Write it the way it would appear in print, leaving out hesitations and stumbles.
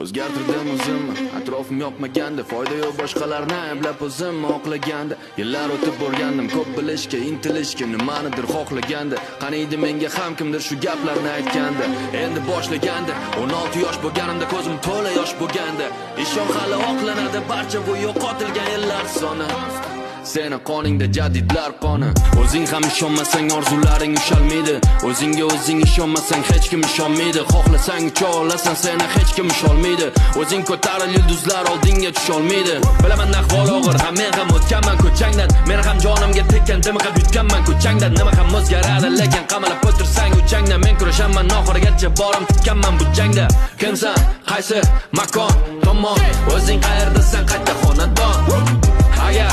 O'zgartirdim o'zimni, atrofim yoqmaganda, foyda yo'q boshqalarni ayblab o'zim oqlaganda. Yillar o'tib borgandim, ko'p bilishga, intilishga, nimanidir xohlaganda. Qani edi menga ham kimdir shu gaplarni aytganda. Endi boshlaganda, 16 yosh bo'lganimda ko'zim to'la yosh bo'lganda. Ishon hali oqlanadi barcha bu yo'qotilgan yillar soni. Seni qoningda jadidlar qoni. O'zing ham ishonmasang orzularing ushalmaydi. O'zingga o'zing ishonmasang hech kim ishonmaydi. Xohlasang ucha olasan, seni hech kim usholmaydi. O'zing ko'taril yulduzlar oldinga tusholmaydi. Bilaman ahvol og'ir, ham men ham o'tganman ko'changdan. Men ham jonimga tekkan dimiqib yutganman ko'changdan. Nima ham o'zgaradi, lekin qamalab o'tirsang o'changda. Men kurashaman oxirigacha borim tikkanman bu jangda. Kimsan, qaysi makon, tomon, o'zing qayerdasan qayta xonadon. Agar